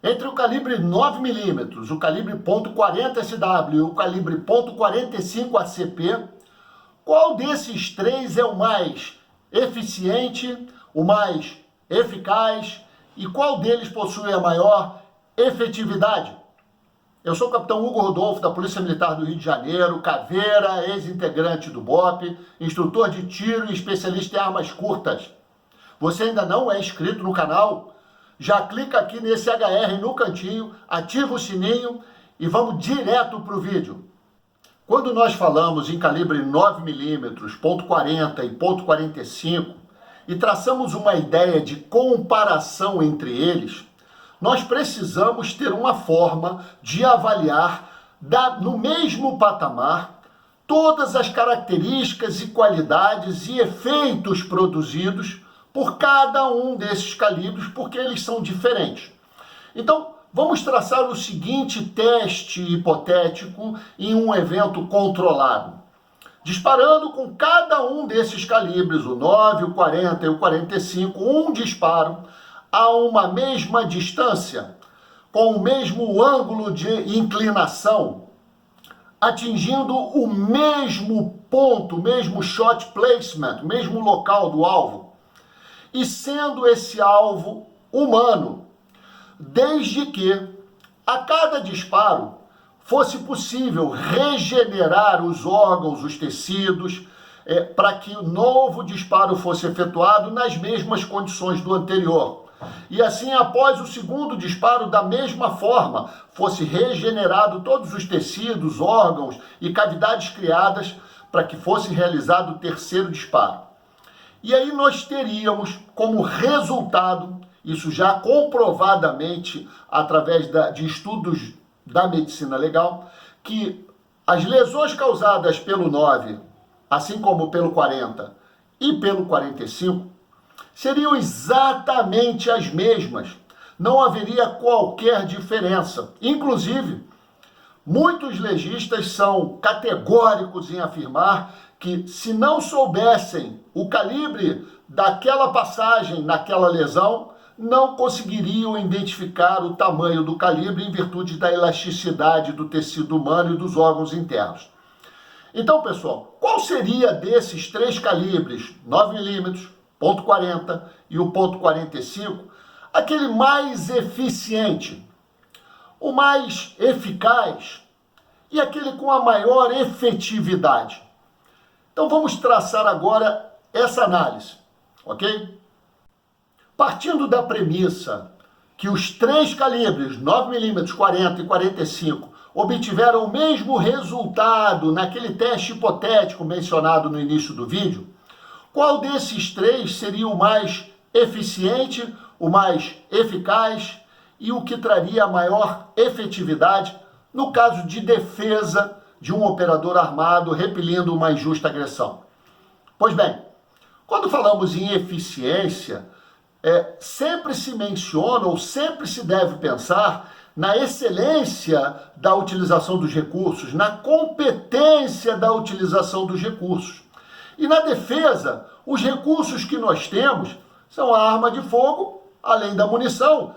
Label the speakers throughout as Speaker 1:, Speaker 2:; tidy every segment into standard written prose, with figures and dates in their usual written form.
Speaker 1: Entre o calibre 9mm, o calibre .40 SW e o calibre .45 ACP, qual desses três é o mais eficiente, o mais eficaz e qual deles possui a maior efetividade? Eu sou o capitão Hugo Rodolfo, da Polícia Militar do Rio de Janeiro, caveira, ex-integrante do BOPE, instrutor de tiro e especialista em armas curtas. Você ainda não é inscrito no canal? Já clica aqui nesse HR no cantinho, ativa o sininho e vamos direto para o vídeo. Quando nós falamos em calibre 9mm, .40 e .45 e traçamos uma ideia de comparação entre eles, nós precisamos ter uma forma de avaliar no mesmo patamar todas as características e qualidades e efeitos produzidos por cada um desses calibres, porque eles são diferentes. Então, vamos traçar o seguinte teste hipotético em um evento controlado. Disparando com cada um desses calibres, o 9, o 40 e o 45, um disparo a uma mesma distância, com o mesmo ângulo de inclinação, atingindo o mesmo ponto, mesmo shot placement, mesmo local do alvo, e sendo esse alvo humano, desde que a cada disparo fosse possível regenerar os órgãos, os tecidos, para que o novo disparo fosse efetuado nas mesmas condições do anterior. E assim, após o segundo disparo, da mesma forma, fosse regenerado todos os tecidos, órgãos e cavidades criadas para que fosse realizado o terceiro disparo. E aí nós teríamos como resultado, isso já comprovadamente através de estudos da medicina legal, que as lesões causadas pelo 9, assim como pelo 40 e pelo 45, seriam exatamente as mesmas. Não haveria qualquer diferença. Inclusive, muitos legistas são categóricos em afirmar que, se não soubessem o calibre daquela passagem naquela lesão, não conseguiriam identificar o tamanho do calibre em virtude da elasticidade do tecido humano e dos órgãos internos. Então, pessoal, qual seria desses três calibres, 9mm, .40 e o .45, aquele mais eficiente, o mais eficaz e aquele com a maior efetividade? Então vamos traçar agora essa análise, ok? Partindo da premissa que os três calibres, 9mm, 40 e 45, obtiveram o mesmo resultado naquele teste hipotético mencionado no início do vídeo, qual desses três seria o mais eficiente, o mais eficaz e o que traria a maior efetividade no caso de defesa de um operador armado repelindo uma injusta agressão? Pois bem, quando falamos em eficiência, sempre se menciona ou sempre se deve pensar na excelência da utilização dos recursos, na competência da utilização dos recursos. E na defesa, os recursos que nós temos são a arma de fogo, além da munição,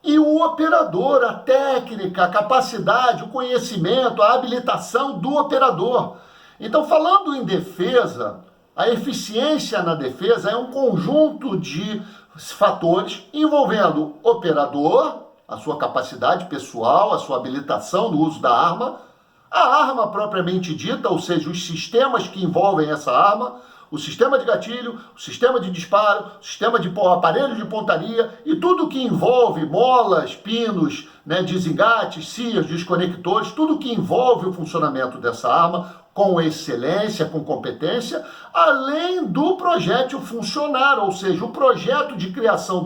Speaker 1: e o operador, a técnica, a capacidade, o conhecimento, a habilitação do operador. Então, falando em defesa, a eficiência na defesa é um conjunto de fatores envolvendo o operador, a sua capacidade pessoal, a sua habilitação no uso da arma, a arma propriamente dita, ou seja, os sistemas que envolvem essa arma, o sistema de gatilho, o sistema de disparo, o sistema de aparelho de pontaria e tudo que envolve molas, pinos, desengates, cias, desconectores, tudo que envolve o funcionamento dessa arma com excelência, com competência, além do projétil funcionar, ou seja, o projeto de criação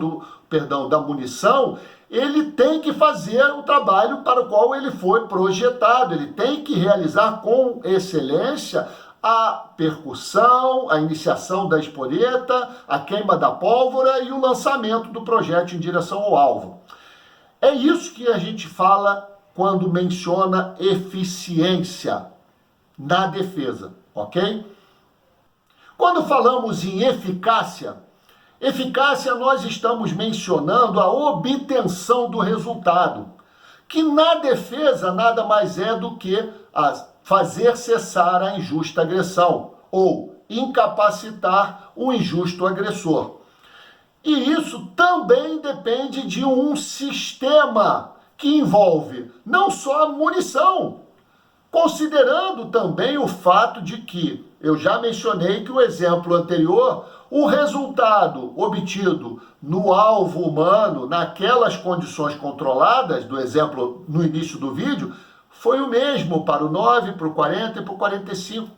Speaker 1: da munição, ele tem que fazer o trabalho para o qual ele foi projetado, ele tem que realizar com excelência a percussão, a iniciação da espoleta, a queima da pólvora e o lançamento do projétil em direção ao alvo. É isso que a gente fala quando menciona eficiência na defesa, ok? Quando falamos em eficácia, Eficácia, nós estamos mencionando a obtenção do resultado, que na defesa nada mais é do que fazer cessar a injusta agressão ou incapacitar o injusto agressor. E isso também depende de um sistema que envolve não só a munição, considerando também o fato de que, eu já mencionei que o exemplo anterior, o resultado obtido no alvo humano, naquelas condições controladas, do exemplo no início do vídeo, foi o mesmo para o 9, para o 40 e para o 45.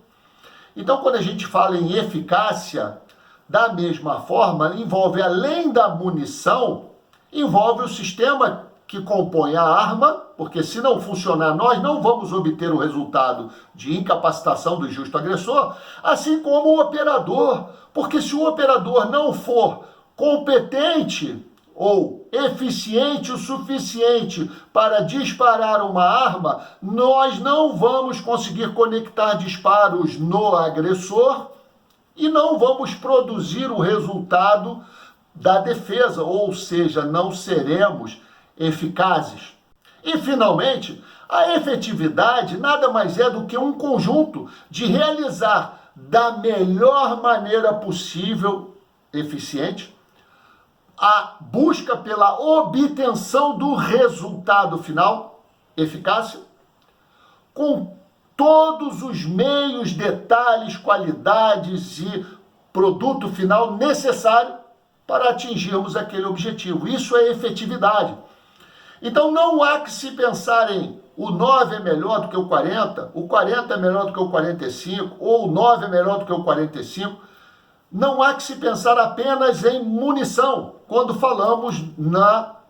Speaker 1: Então, quando a gente fala em eficácia, da mesma forma, envolve, além da munição, envolve o sistema que compõe a arma, porque se não funcionar, nós não vamos obter o resultado de incapacitação do injusto agressor, assim como o operador, porque se o operador não for competente ou eficiente o suficiente para disparar uma arma, nós não vamos conseguir conectar disparos no agressor e não vamos produzir o resultado da defesa, ou seja, não seremos eficazes. E, finalmente, a efetividade nada mais é do que um conjunto de realizar da melhor maneira possível, eficiente, a busca pela obtenção do resultado final, eficácia, com todos os meios, detalhes, qualidades e produto final necessário para atingirmos aquele objetivo. Isso é efetividade. Então não há que se pensar em o 9 é melhor do que o 40 é melhor do que o 45, ou o 9 é melhor do que o 45. Não há que se pensar apenas em munição, quando falamos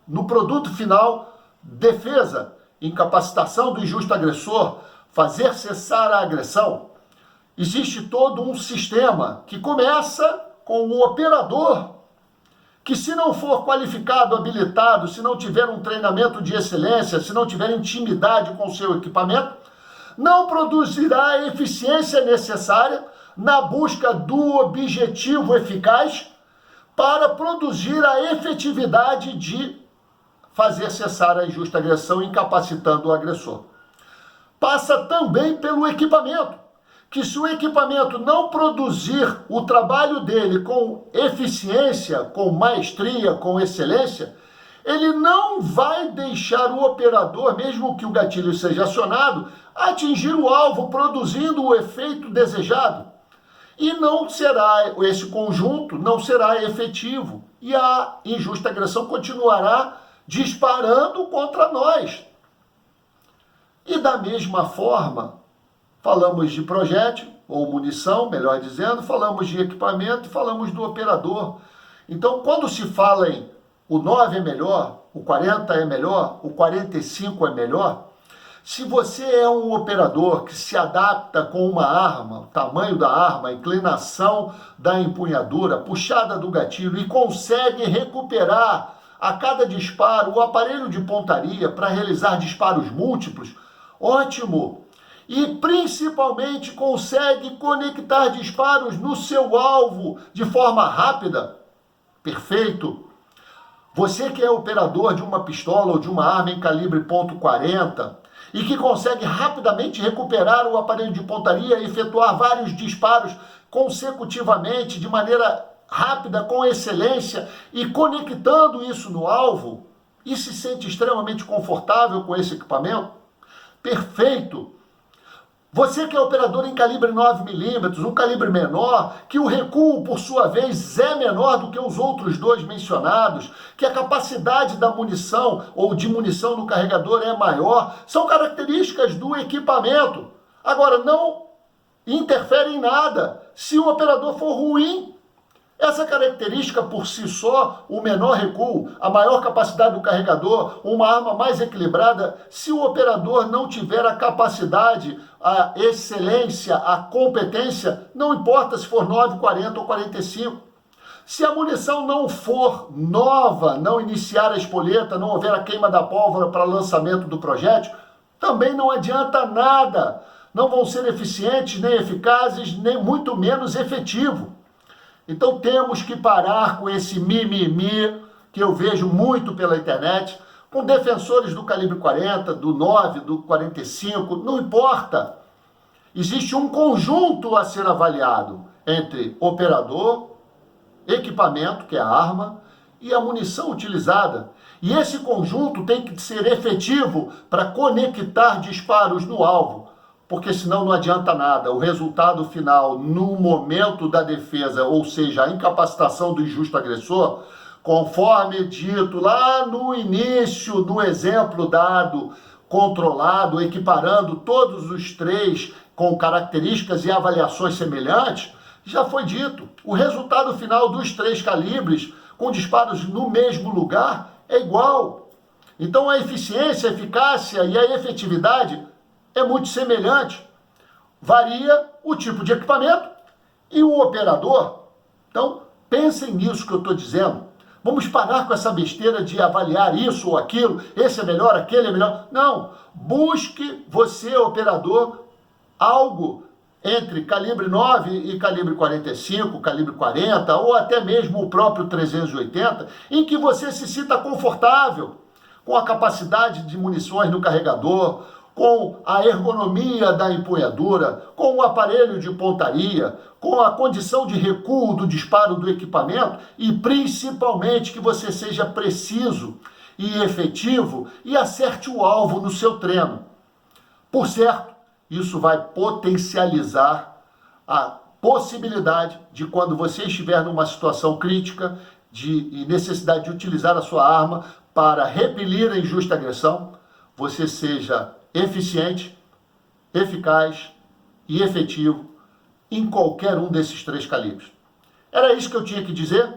Speaker 1: no produto final, defesa, incapacitação do injusto agressor, fazer cessar a agressão. Existe todo um sistema que começa com o operador, que se não for qualificado, habilitado, se não tiver um treinamento de excelência, se não tiver intimidade com o seu equipamento, não produzirá a eficiência necessária na busca do objetivo eficaz para produzir a efetividade de fazer cessar a injusta agressão, incapacitando o agressor. Passa também pelo equipamento, que se o equipamento não produzir o trabalho dele com eficiência, com maestria, com excelência, ele não vai deixar o operador, mesmo que o gatilho seja acionado, atingir o alvo, produzindo o efeito desejado. E não será, esse conjunto não será efetivo. E a injusta agressão continuará disparando contra nós. E da mesma forma, falamos de projétil, ou munição, melhor dizendo, falamos de equipamento e falamos do operador. Então, quando se fala em o 9 é melhor, o 40 é melhor, o 45 é melhor, se você é um operador que se adapta com uma arma, o tamanho da arma, a inclinação da empunhadura, puxada do gatilho e consegue recuperar a cada disparo o aparelho de pontaria para realizar disparos múltiplos, ótimo! E principalmente consegue conectar disparos no seu alvo de forma rápida, perfeito! Você que é operador de uma pistola ou de uma arma em calibre .40 e que consegue rapidamente recuperar o aparelho de pontaria e efetuar vários disparos consecutivamente, de maneira rápida, com excelência e conectando isso no alvo, e se sente extremamente confortável com esse equipamento, perfeito! Você que é operador em calibre 9mm, um calibre menor, que o recuo, por sua vez, é menor do que os outros dois mencionados, que a capacidade da munição ou de munição no carregador é maior, são características do equipamento. Agora, não interfere em nada se o operador for ruim. Essa característica por si só, o menor recuo, a maior capacidade do carregador, uma arma mais equilibrada, se o operador não tiver a capacidade, a excelência, a competência, não importa se for 9, 40 ou 45. Se a munição não for nova, não iniciar a espoleta, não houver a queima da pólvora para lançamento do projétil, também não adianta nada. Não vão ser eficientes, nem eficazes, nem muito menos efetivo. Então temos que parar com esse mimimi que eu vejo muito pela internet, com defensores do calibre 40, do 9, do 45, não importa. Existe um conjunto a ser avaliado entre operador, equipamento, que é a arma, e a munição utilizada. E esse conjunto tem que ser efetivo para conectar disparos no alvo, porque senão não adianta nada. O resultado final no momento da defesa, ou seja, a incapacitação do injusto agressor, conforme dito lá no início do exemplo dado, controlado, equiparando todos os três com características e avaliações semelhantes, já foi dito. O resultado final dos três calibres, com disparos no mesmo lugar, é igual. Então a eficiência, a eficácia e a efetividade é muito semelhante. Varia o tipo de equipamento e o operador. Então, pensem nisso que eu estou dizendo. Vamos parar com essa besteira de avaliar isso ou aquilo, esse é melhor, aquele é melhor. Não, busque você, operador, algo entre calibre 9 e calibre 45, calibre 40, ou até mesmo o próprio 380, em que você se sinta confortável, com a capacidade de munições no carregador, com a ergonomia da empunhadura, com o aparelho de pontaria, com a condição de recuo do disparo do equipamento e principalmente que você seja preciso e efetivo e acerte o alvo no seu treino. Por certo, isso vai potencializar a possibilidade de, quando você estiver numa situação crítica e necessidade de utilizar a sua arma para repelir a injusta agressão, você seja eficiente, eficaz e efetivo em qualquer um desses três calibres. Era isso que eu tinha que dizer.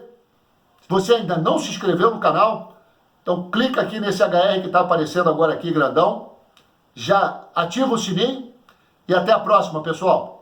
Speaker 1: Se você ainda não se inscreveu no canal, então clica aqui nesse HR que está aparecendo agora aqui grandão, já ativa o sininho e até a próxima, pessoal.